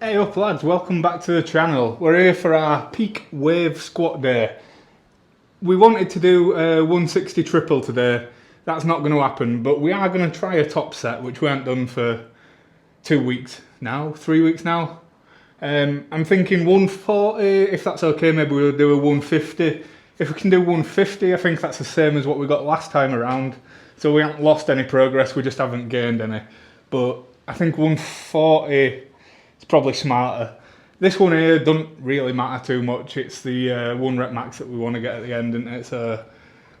Hey up lads, welcome back to the channel. We're here for our peak wave squat day. We wanted to do a 160 triple today. That's not going to happen, but we are going to try a top set, which we haven't done for 2 weeks now, 3 weeks now. I'm thinking 140, if that's okay, maybe we'll do a 150. If we can do 150, I think that's the same as what we got last time around. So we haven't lost any progress, we just haven't gained any. But I think 140 is probably smarter. This one here doesn't really matter too much. It's the 1 rep max that we want to get at the end, isn't it? So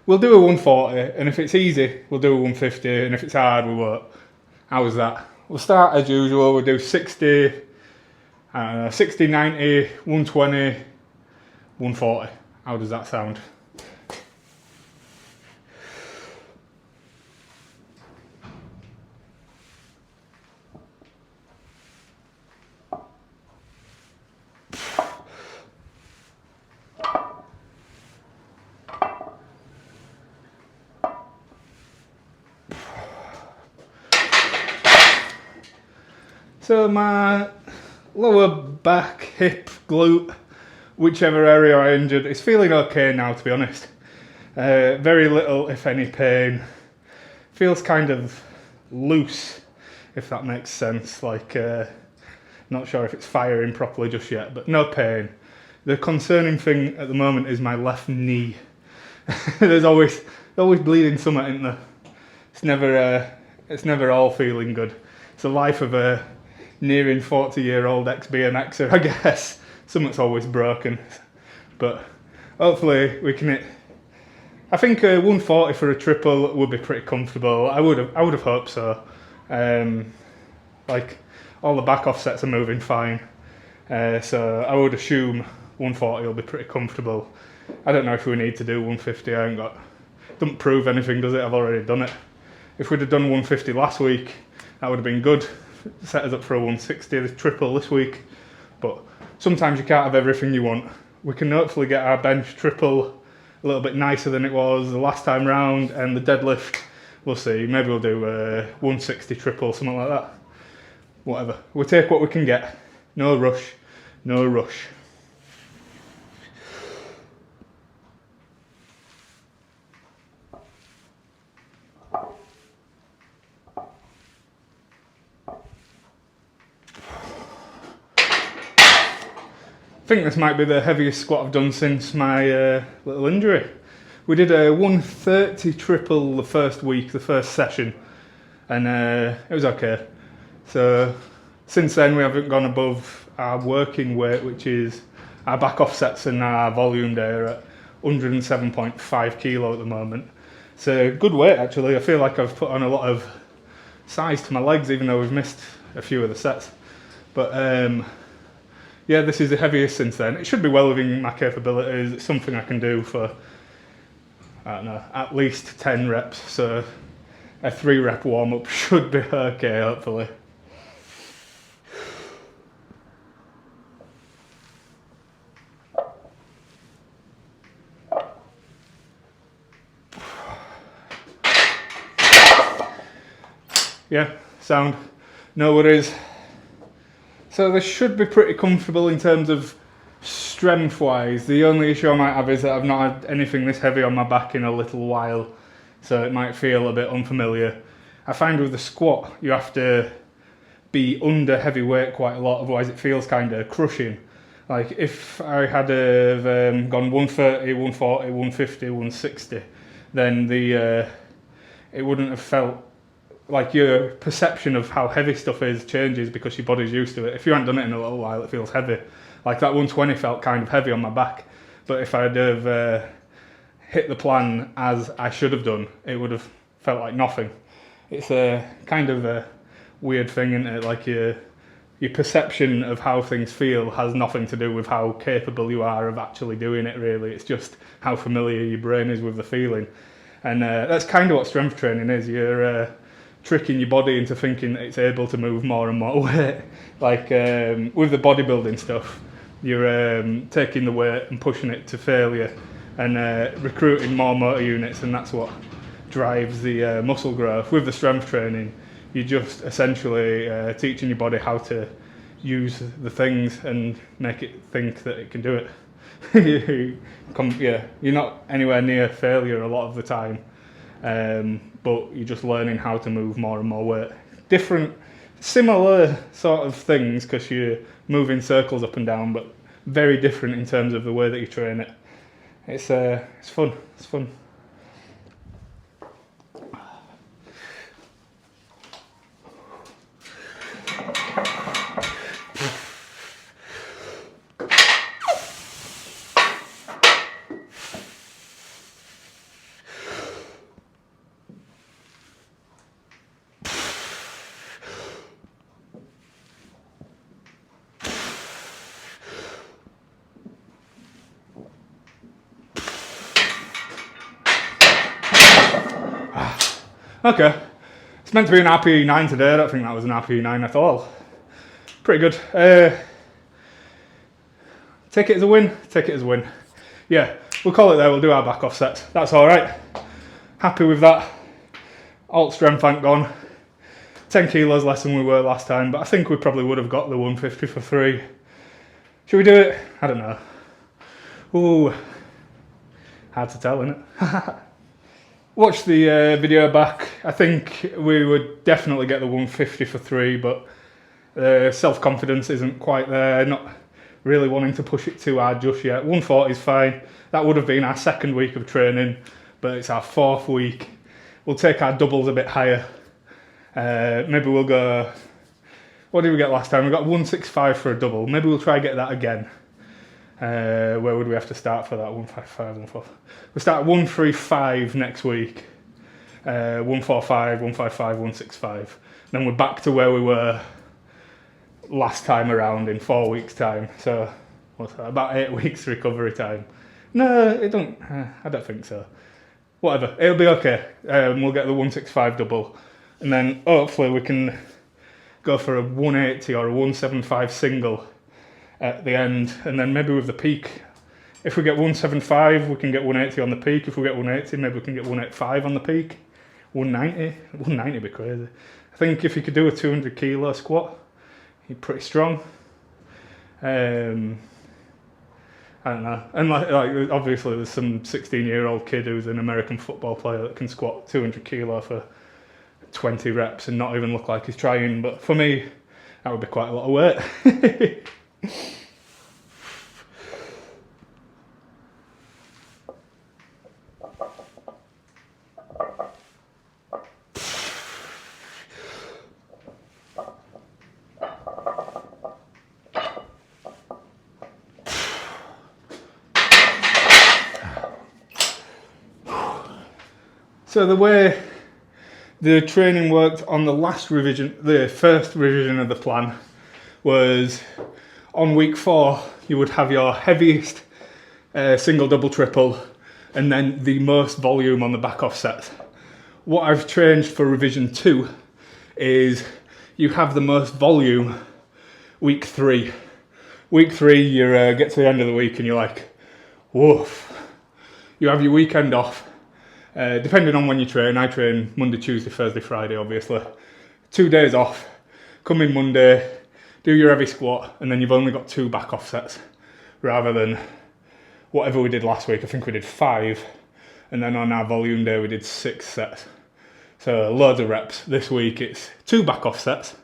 we'll do a 140, and if it's easy, we'll do a 150, and if it's hard, we won't. How's that? We'll start as usual. We'll do 60, 60, 90, 120, 140. How does that sound? So my lower back, hip, glute, whichever area I injured, is feeling okay now, to be honest. Very little, if any, pain. Feels kind of loose, if that makes sense. Like, not sure if it's firing properly just yet, but no pain. The concerning thing at the moment is my left knee. There's always bleeding something, isn't there? It's never all feeling good. It's the life of a nearing 40-year-old ex-BMXer, I guess. Something's always broken, but hopefully we can hit. I think 140 for a triple would be pretty comfortable. I would have hoped so. Like, all the back offsets are moving fine, so I would assume 140 will be pretty comfortable. I don't know if we need to do 150. Doesn't prove anything, does it? I've already done it. If we'd have done 150 last week, that would have been good. Set us up for a 160, the triple this week. But sometimes you can't have everything you want. We can hopefully get our bench triple a little bit nicer than it was the last time round, and the deadlift, we'll see. Maybe we'll do a 160 triple, something like that. Whatever. We'll take what we can get. No rush. No rush. I think this might be the heaviest squat I've done since my little injury. We did a 130 triple the first week, the first session, and it was okay. So since then we haven't gone above our working weight, which is our back offsets and our volume day are at 107.5 kilo at the moment. So good weight actually. I feel like I've put on a lot of size to my legs, even though we've missed a few of the sets. But yeah, this is the heaviest since then. It should be well within my capabilities. It's something I can do for, I don't know, at least 10 reps. So a 3 rep warm up should be okay, hopefully. Yeah, sound. No worries. So this should be pretty comfortable in terms of strength wise. The only issue I might have is that I've not had anything this heavy on my back in a little while, so it might feel a bit unfamiliar. I find with the squat you have to be under heavy weight quite a lot, otherwise it feels kind of crushing. Like if I had gone 130, 140, 150, 160, then it wouldn't have felt like your perception of how heavy stuff is changes because your body's used to it. If you haven't done it in a little while, it feels heavy. Like that 120 felt kind of heavy on my back, but if I'd have hit the plan as I should have done, it would have felt like nothing. It's a kind of a weird thing, isn't it? Like your perception of how things feel has nothing to do with how capable you are of actually doing it, really. It's just how familiar your brain is with the feeling. And that's kind of what strength training is. You're tricking your body into thinking that it's able to move more and more weight. Like with the bodybuilding stuff, you're taking the weight and pushing it to failure and recruiting more motor units, and that's what drives the muscle growth. With the strength training, you're just essentially teaching your body how to use the things and make it think that it can do it. You're not anywhere near failure a lot of the time, but you're just learning how to move more and more weight. Similar sort of things, because you're moving circles up and down, but very different in terms of the way that you train it. It's fun. It's fun. Okay, it's meant to be an RPE 9 today. I don't think that was an RPE 9 at all. Pretty good. Take it as a win. Take it as a win. Yeah, we'll call it there. We'll do our back off sets. That's all right. Happy with that. Alt strength ain't gone. 10 kilos less than we were last time, but I think we probably would have got the 150 for 3. Should we do it? I don't know. Ooh, hard to tell, innit? Watch the video back. I think we would definitely get the 150 for 3, but self-confidence isn't quite there. Not really wanting to push it too hard just yet. 140 is fine. That would have been our 2nd week of training, but it's our 4th week. We'll take our doubles a bit higher. Maybe we'll go... What did we get last time? We got 165 for a double. Maybe we'll try get that again. Where would we have to start for that? 155, 145. We'll start at 135 next week. 145, 155, 165. Then we're back to where we were last time around in 4 weeks' time. So what's that? About 8 weeks recovery time. No, it don't. I don't think so. Whatever, it'll be okay. We'll get the 165 double, and then hopefully we can go for a 180 or a 175 single at the end, and then maybe with the peak, if we get 175 we can get 180 on the peak. If we get 180, maybe we can get 185 on the peak. 190 would be crazy. I think if you could do a 200 kilo squat, you're pretty strong. I don't know, and like obviously there's some 16-year-old kid who's an American football player that can squat 200 kilo for 20 reps and not even look like he's trying, but for me that would be quite a lot of weight. So the way the training worked on the last revision, the first revision of the plan, was on week 4 you would have your heaviest single, double, triple, and then the most volume on the back off sets. What I've changed for revision 2 is you have the most volume week 3. Week 3 you get to the end of the week and you're like, woof. You have your weekend off. Depending on when you train, I train Monday, Tuesday, Thursday, Friday, obviously. 2 days off, come in Monday, do your heavy squat, and then you've only got 2 back off sets, rather than whatever we did last week. I think we did 5, and then on our volume day we did 6 sets. So loads of reps. This week it's 2 back off sets,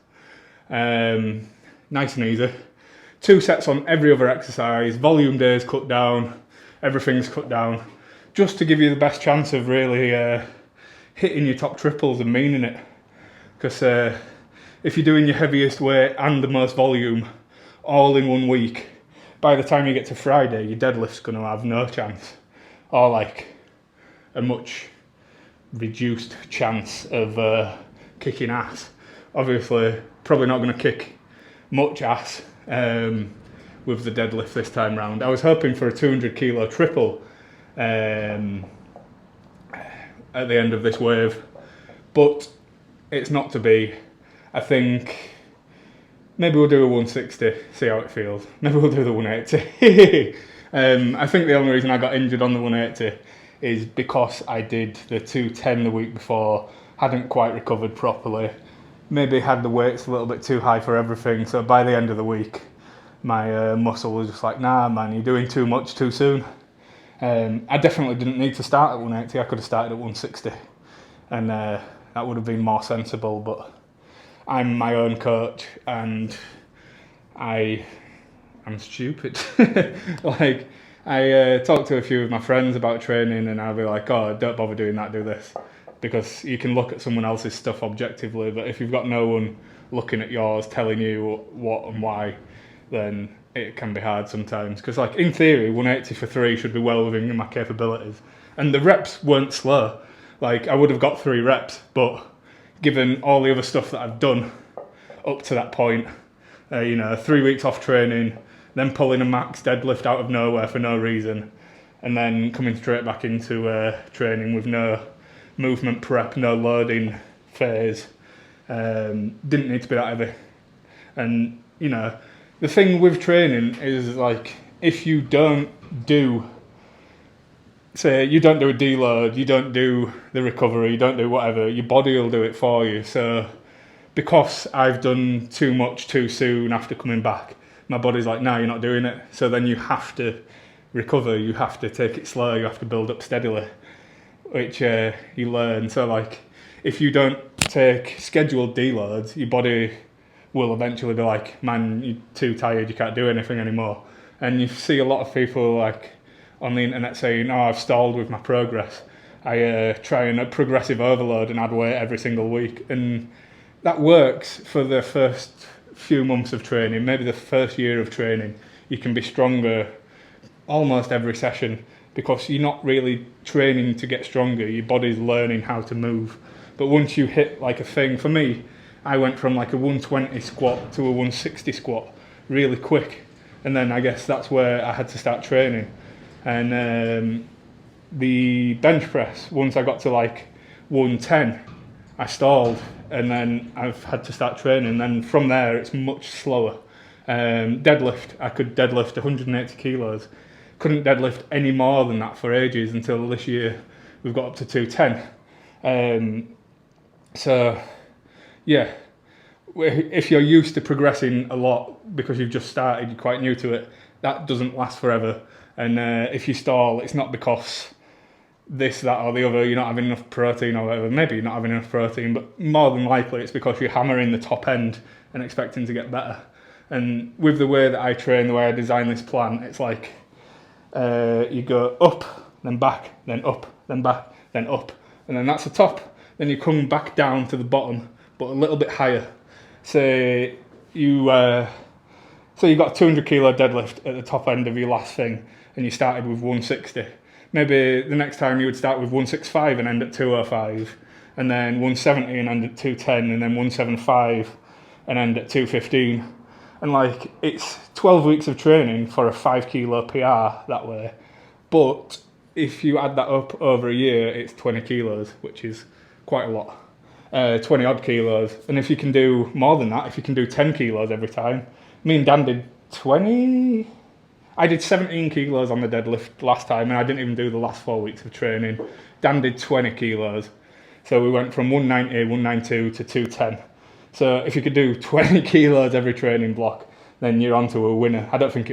nice and easy. 2 sets on every other exercise, volume days cut down, everything's cut down, just to give you the best chance of really hitting your top triples and meaning it. Because if you're doing your heaviest weight and the most volume all in 1 week, by the time you get to Friday, your deadlift's going to have no chance, or like a much reduced chance of kicking ass. Obviously, probably not going to kick much ass with the deadlift this time round. I was hoping for a 200 kilo triple at the end of this wave, but it's not to be. I think maybe we'll do a 160, see how it feels. Maybe we'll do the 180. I think the only reason I got injured on the 180 is because I did the 210 the week before, hadn't quite recovered properly, maybe had the weights a little bit too high for everything. So by the end of the week, my muscle was just like, nah, man, you're doing too much too soon. I definitely didn't need to start at 180. I could have started at 160, and that would have been more sensible. But I'm my own coach, and I'm stupid. Like, I talk to a few of my friends about training, and I'll be like, oh, don't bother doing that, do this. Because you can look at someone else's stuff objectively, but if you've got no one looking at yours telling you what and why, then it can be hard sometimes. Because, like, in theory, 180 for 3 should be well within my capabilities. And the reps weren't slow. Like, I would have got 3 reps, but given all the other stuff that I've done up to that point, 3 weeks off training, then pulling a max deadlift out of nowhere for no reason, and then coming straight back into training with no movement prep, no loading phase. Didn't need to be that heavy. And, the thing with training is, like, if you don't do, say, you don't do a deload, you don't do the recovery, you don't do whatever, your body will do it for you. So because I've done too much too soon after coming back, my body's like, no, you're not doing it. So then you have to recover, you have to take it slow, you have to build up steadily, which you learn. So, like, if you don't take scheduled deloads, your body will eventually be like, man, you're too tired, you can't do anything anymore. And you see a lot of people, like, on the internet saying, oh, I've stalled with my progress. I try and progressive overload and add weight every single week. And that works for the first few months of training, maybe the first year of training. You can be stronger almost every session because you're not really training to get stronger. Your body's learning how to move. But once you hit, like, a thing, for me, I went from, like, a 120 squat to a 160 squat really quick. And then I guess that's where I had to start training. And the bench press, once I got to, like, 110, I stalled, and then I've had to start training. Then from there, it's much slower. Deadlift, I could deadlift 180 kilos. Couldn't deadlift any more than that for ages until this year we've got up to 210. So, yeah, if you're used to progressing a lot because you've just started, you're quite new to it, that doesn't last forever. And if you stall, it's not because this, that, or the other, you're not having enough protein or whatever. Maybe you're not having enough protein, but more than likely it's because you're hammering the top end and expecting to get better. And with the way that I train, the way I design this plan, it's like you go up, then back, then up, then back, then up, and then that's the top. Then you come back down to the bottom, but a little bit higher. Say you got a 200 kilo deadlift at the top end of your last thing, and you started with 160. Maybe the next time you would start with 165 and end at 205, and then 170 and end at 210, and then 175 and end at 215. And, like, it's 12 weeks of training for a 5 kilo PR that way. But if you add that up over a year, it's 20 kilos, which is quite a lot. 20 odd kilos. And if you can do more than that, if you can do 10 kilos every time, me and Dan did 20. I did 17 kilos on the deadlift last time, and I didn't even do the last 4 weeks of training. Dan did 20 kilos. So we went from 190, 192 to 210. So if you could do 20 kilos every training block, then you're onto a winner. I don't think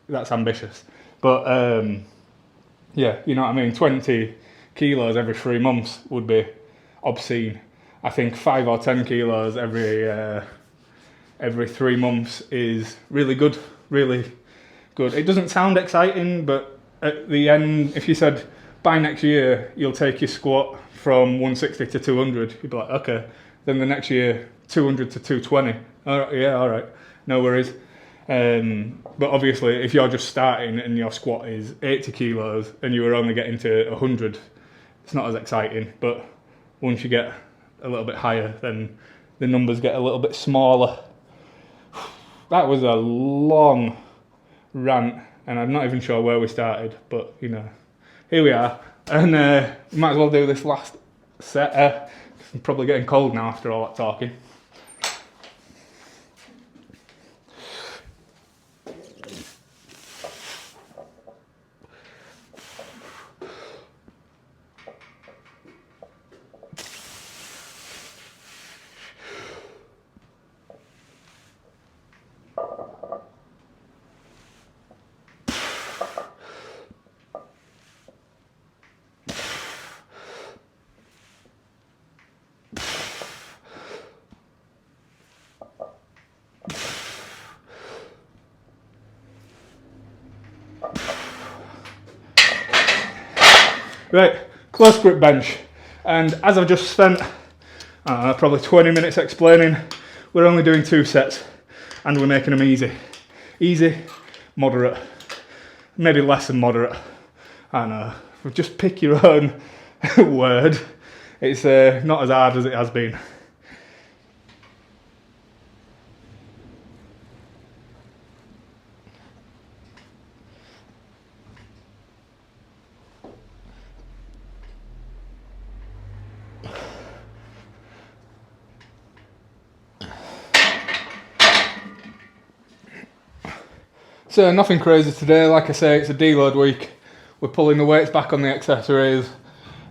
that's ambitious. But, yeah, you know what I mean? 20 kilos every 3 months would be obscene. I think 5 or 10 kilos every 3 months is really good, really good. It doesn't sound exciting, but at the end, if you said, by next year, you'll take your squat from 160 to 200, you'd be like, okay. Then the next year, 200 to 220. Yeah, all right, no worries. But obviously, if you're just starting and your squat is 80 kilos and you were only getting to 100, it's not as exciting. But once you get a little bit higher, then the numbers get a little bit smaller. That was a long rant, and I'm not even sure where we started, but, here we are. And we might as well do this last set. I'm probably getting cold now after all that talking. Right, close grip bench. And as I've just spent probably 20 minutes explaining, we're only doing 2 sets and we're making them easy. Easy, moderate, maybe less than moderate. I don't know, just pick your own word. It's not as hard as it has been. So nothing crazy today, like I say, it's a deload week. We're pulling the weights back on the accessories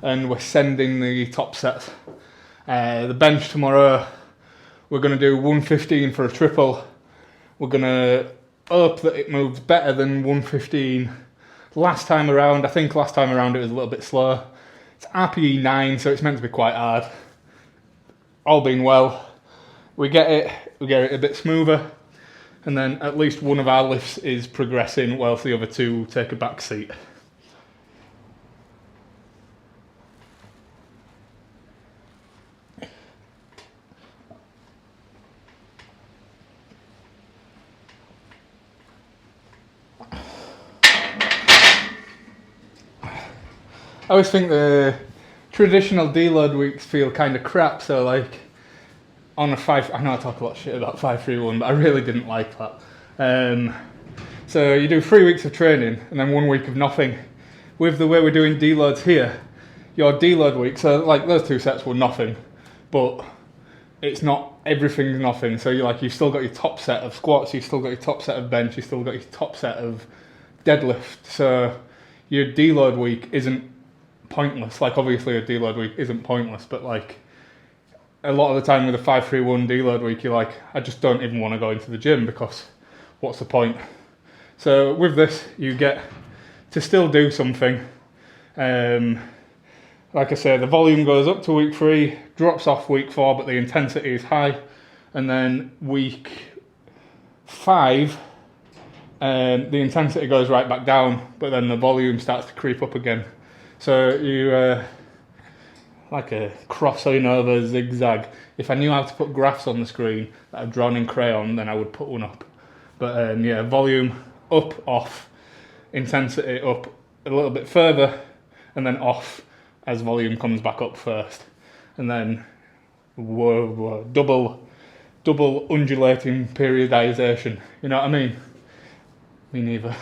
and we're sending the top sets. The bench tomorrow, we're going to do 115 for a triple. We're going to hope that it moves better than 115 last time around. I think last time around it was a little bit slow. It's RPE 9, so it's meant to be quite hard. All being well, we get it a bit smoother. And then at least one of our lifts is progressing whilst the other 2 take a back seat. I always think the traditional deload weeks feel kind of crap, so like on a 5, I know I talk a lot of shit about 5-3-1, but I really didn't like that. So you do 3 weeks of training and then 1 week of nothing. With the way we're doing deloads here, your deload week, so like those 2 sets were nothing, but it's not everything's nothing. So you've still got your top set of squats, you've still got your top set of bench, you've still got your top set of deadlift. So your deload week isn't pointless. Like obviously a deload week isn't pointless, but like a lot of the time with a 5-3-1 deload week, you're like, I just don't even want to go into the gym because what's the point? So with this, you get to still do something. Like I say, the volume goes up to week 3, drops off week 4, but the intensity is high. And then week 5, the intensity goes right back down, but then the volume starts to creep up again. So you, like a crossing over zigzag. If I knew how to put graphs on the screen that I've drawn in crayon, then I would put one up. But yeah, volume up, off, intensity up a little bit further, and then off as volume comes back up first. And then double undulating periodization. You know what I mean? Me neither.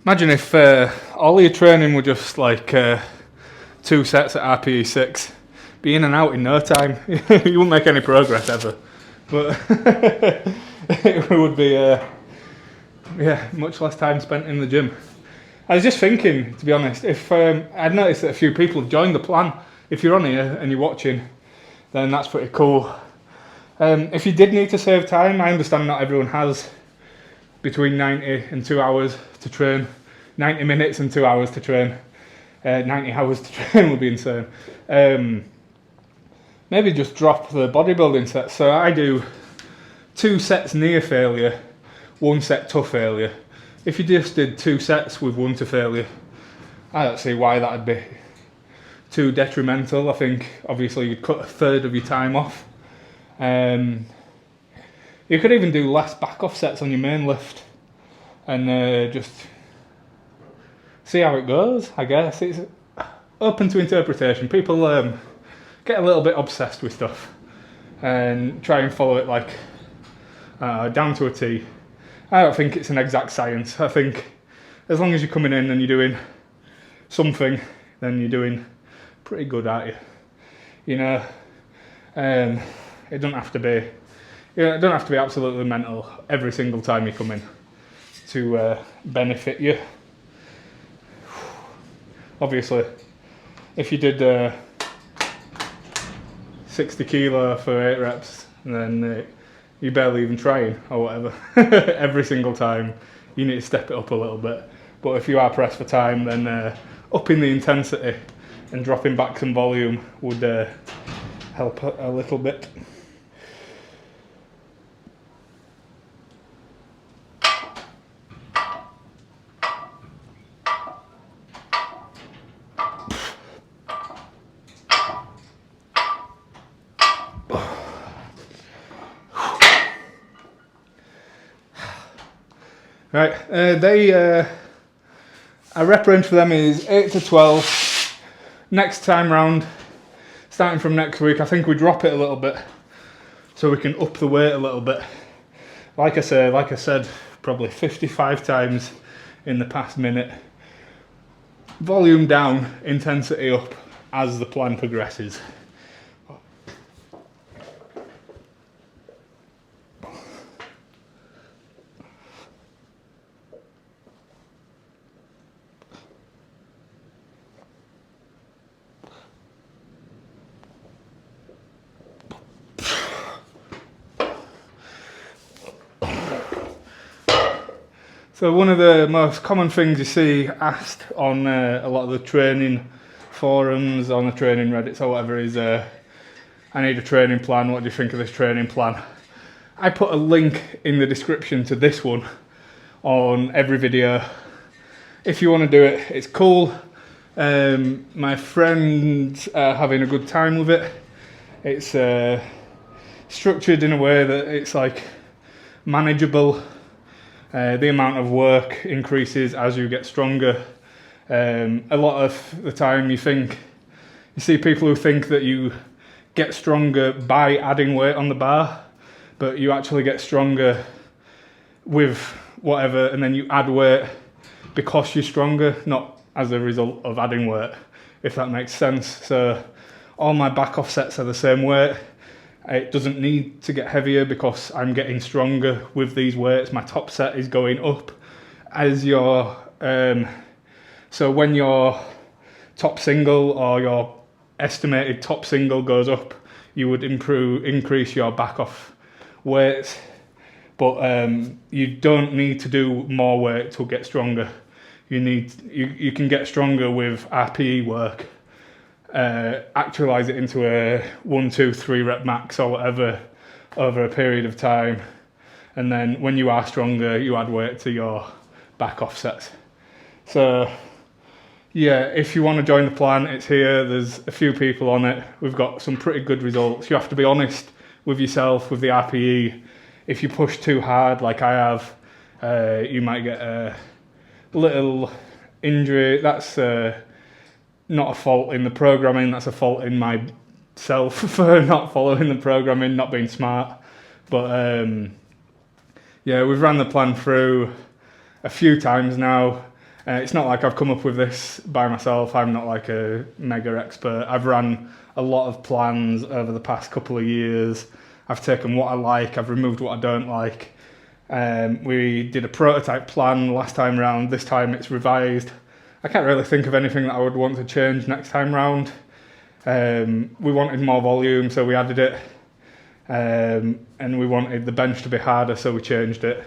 Imagine if all your training were just like 2 sets at RPE 6. Be in and out in no time. You wouldn't make any progress ever. But it would be, much less time spent in the gym. I was just thinking, to be honest, if I'd noticed that a few people have joined the plan. If you're on here and you're watching, then that's pretty cool. If you did need to save time, I understand not everyone has between 90 and 2 hours to train. 90 minutes and 2 hours to train. 90 hours to train would be insane. Maybe just drop the bodybuilding sets. So I do 2 sets near failure, 1 set to failure. If you just did 2 sets with 1 to failure, I don't see why that'd be too detrimental. I think obviously you'd cut a third of your time off. You could even do less back off sets on your main lift and just see how it goes, I guess. It's open to interpretation. People get a little bit obsessed with stuff and try and follow it like down to a T. I don't think it's an exact science. I think as long as you're coming in and you're doing something, then you're doing pretty good, aren't you? You know, it don't have to be. It don't have to be absolutely mental every single time you come in to benefit you. Obviously, if you did 60 kilo for 8 reps, and then you're barely even trying or whatever. Every single time you need to step it up a little bit. But if you are pressed for time, then upping the intensity and dropping back some volume would help a little bit. Right, a rep range for them is 8 to 12. Next time round, starting from next week, I think we drop it a little bit so we can up the weight a little bit. Like I said, probably 55 times in the past minute. Volume down, intensity up as the plan progresses. So one of the most common things you see asked on a lot of the training forums, on the training Reddits or whatever is, I need a training plan, what do you think of this training plan? I put a link in the description to this one on every video. If you want to do it, it's cool. My friends are having a good time with it. It's structured in a way that it's like manageable. The amount of work increases as you get stronger. A lot of the time you see people who think that you get stronger by adding weight on the bar, but you actually get stronger with whatever, and then you add weight because you're stronger, not as a result of adding weight, if that makes sense. So all my back offsets are the same weight. It doesn't need to get heavier because I'm getting stronger with these weights. My top set is going up as your so when your top single or your estimated top single goes up, you would increase your back off weights. But you don't need to do more weight to get stronger. You can get stronger with RPE work. Actualize it into a 1, 2, 3 rep max or whatever over a period of time, and then when you are stronger you add weight to your back offsets. So yeah, if you want to join the plan, it's here. There's a few people on it. We've got some pretty good results. You have to be honest with yourself with the RPE. If you push too hard like I have, you might get a little injury. That's not a fault in the programming, that's a fault in myself for not following the programming, not being smart. But yeah, we've ran the plan through a few times now. It's not like I've come up with this by myself. I'm not like a mega expert. I've ran a lot of plans over the past couple of years. I've taken what I like, I've removed what I don't like. We did a prototype plan last time round. This time it's revised. I can't really think of anything that I would want to change next time round. We wanted more volume, so we added it. And we wanted the bench to be harder, so we changed it.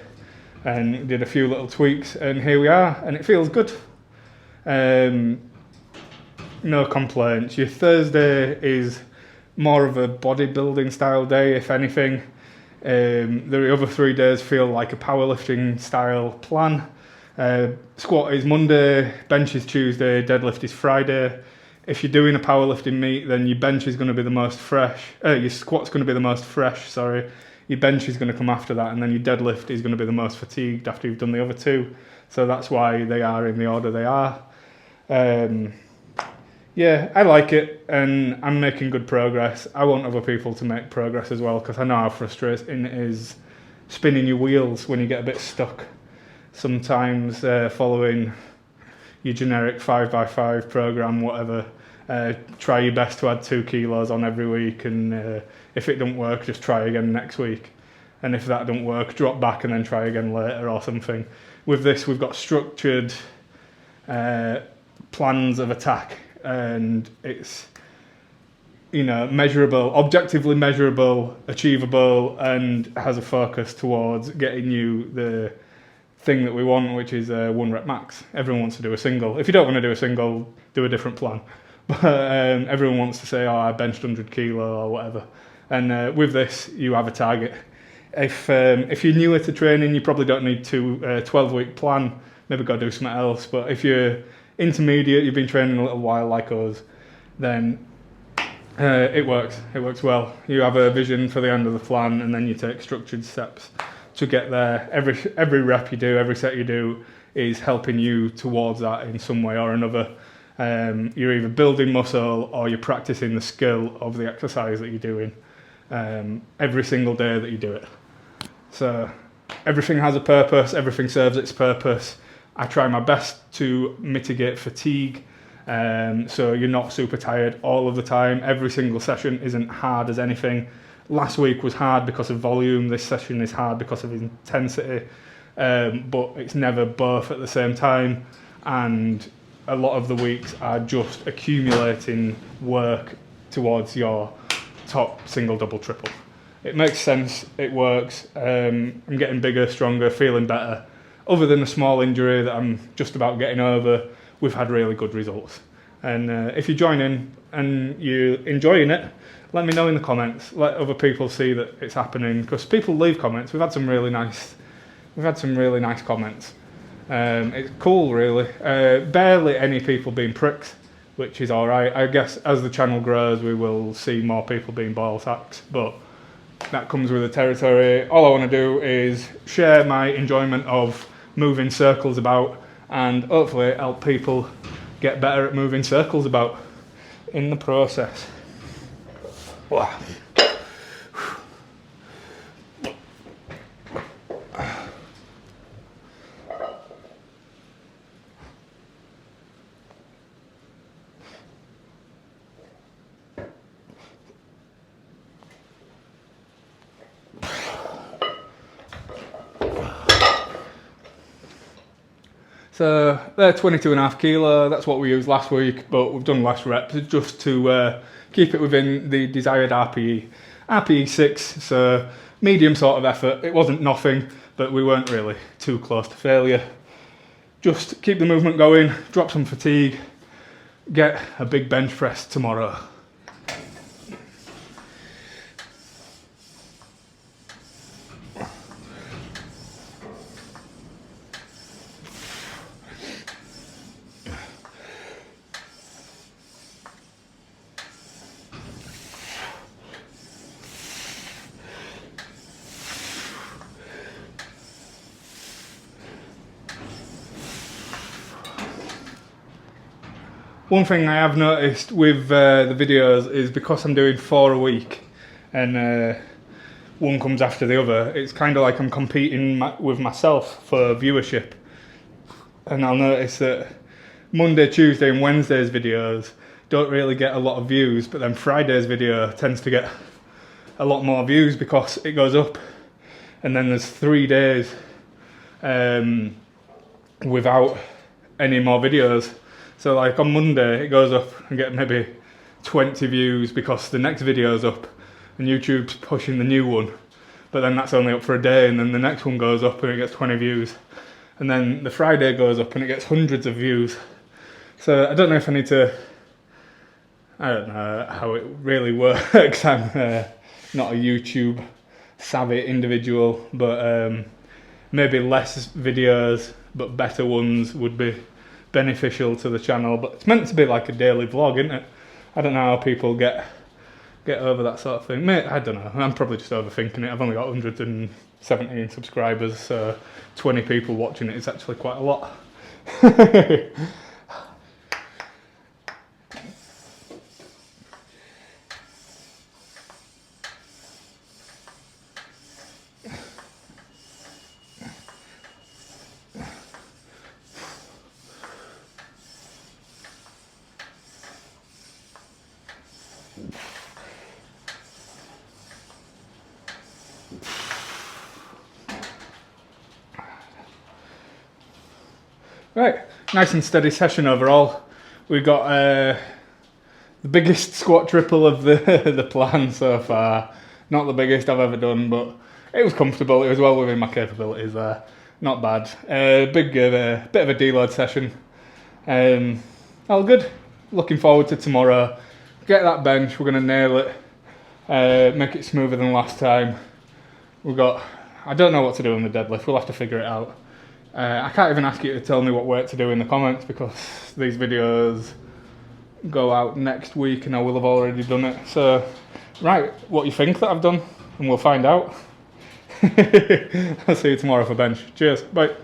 And did a few little tweaks, and here we are, and it feels good. No complaints. Your Thursday is more of a bodybuilding style day, if anything. The other 3 days feel like a powerlifting style plan. Squat is Monday, bench is Tuesday, deadlift is Friday. If you're doing a powerlifting meet, then your bench is going to be the most fresh. Your squat's going to be the most fresh, sorry. Your bench is going to come after that, and then your deadlift is going to be the most fatigued after you've done the other 2. So that's why they are in the order they are. Yeah, I like it, and I'm making good progress. I want other people to make progress as well, because I know how frustrating it is spinning your wheels when you get a bit stuck. Sometimes following your generic 5x5 program, whatever, try your best to add 2 kilos on every week, and if it don't work, just try again next week. And if that don't work, drop back and then try again later or something. With this, we've got structured plans of attack, and it's measurable, objectively measurable, achievable, and has a focus towards getting you the thing that we want, which is a 1 rep max. Everyone wants to do a single. If you don't want to do a single, do a different plan. But everyone wants to say, I benched 100 kilo or whatever. And with this, you have a target. If you're newer to training, you probably don't need to 12-week plan. Maybe go do something else. But if you're intermediate, you've been training a little while like us, then it works. It works well. You have a vision for the end of the plan, and then you take structured steps to get there. Every rep you do, every set you do, is helping you towards that in some way or another. You're either building muscle or you're practicing the skill of the exercise that you're doing every single day that you do it. So everything has a purpose, everything serves its purpose. I try my best to mitigate fatigue, so you're not super tired all of the time. Every single session isn't hard as anything. Last week was hard because of volume, this session is hard because of intensity, but it's never both at the same time, and a lot of the weeks are just accumulating work towards your top single, double, triple. It makes sense, it works. I'm getting bigger, stronger, feeling better. Other than a small injury that I'm just about getting over, we've had really good results. And if you join in and you're enjoying it, let me know in the comments. Let other people see that it's happening, because people leave comments. We've had some really nice comments. It's cool, really. Barely any people being pricks, which is all right. I guess as the channel grows, we will see more people being ball sacks, but that comes with the territory. All I want to do is share my enjoyment of moving circles about, and hopefully help people get better at moving circles about in the process. Wow. So they're 22.5 kilo, that's what we used last week, but we've done less reps just to keep it within the desired RPE. RPE 6, so medium sort of effort. It wasn't nothing, but we weren't really too close to failure. Just keep the movement going, drop some fatigue, get a big bench press tomorrow. One thing I have noticed with the videos is because I'm doing 4 a week and one comes after the other, it's kind of like I'm competing with myself for viewership. And I'll notice that Monday, Tuesday and Wednesday's videos don't really get a lot of views, but then Friday's video tends to get a lot more views because it goes up. And then there's 3 days without any more videos. So like on Monday it goes up and get maybe 20 views because the next video's up and YouTube's pushing the new one, but then that's only up for a day, and then the next one goes up and it gets 20 views, and then the Friday goes up and it gets hundreds of views. So I don't know if I need to, I don't know how it really works. I'm not a YouTube savvy individual, but maybe less videos but better ones would be beneficial to the channel. But it's meant to be like a daily vlog, isn't it? I don't know how people get over that sort of thing. Mate, I don't know, I'm probably just overthinking it. I've only got 117 subscribers, so 20 people watching it is actually quite a lot. Right, nice and steady session overall. We got the biggest squat triple of the the plan so far. Not the biggest I've ever done, but it was comfortable. It was well within my capabilities there. Not bad. Bit of a deload session. All good. Looking forward to tomorrow. Get that bench. We're gonna nail it. Make it smoother than last time. I don't know what to do on the deadlift. We'll have to figure it out. I can't even ask you to tell me what weight to do in the comments because these videos go out next week and I will have already done it. So, right, what you think that I've done, and we'll find out. I'll see you tomorrow for bench. Cheers, bye.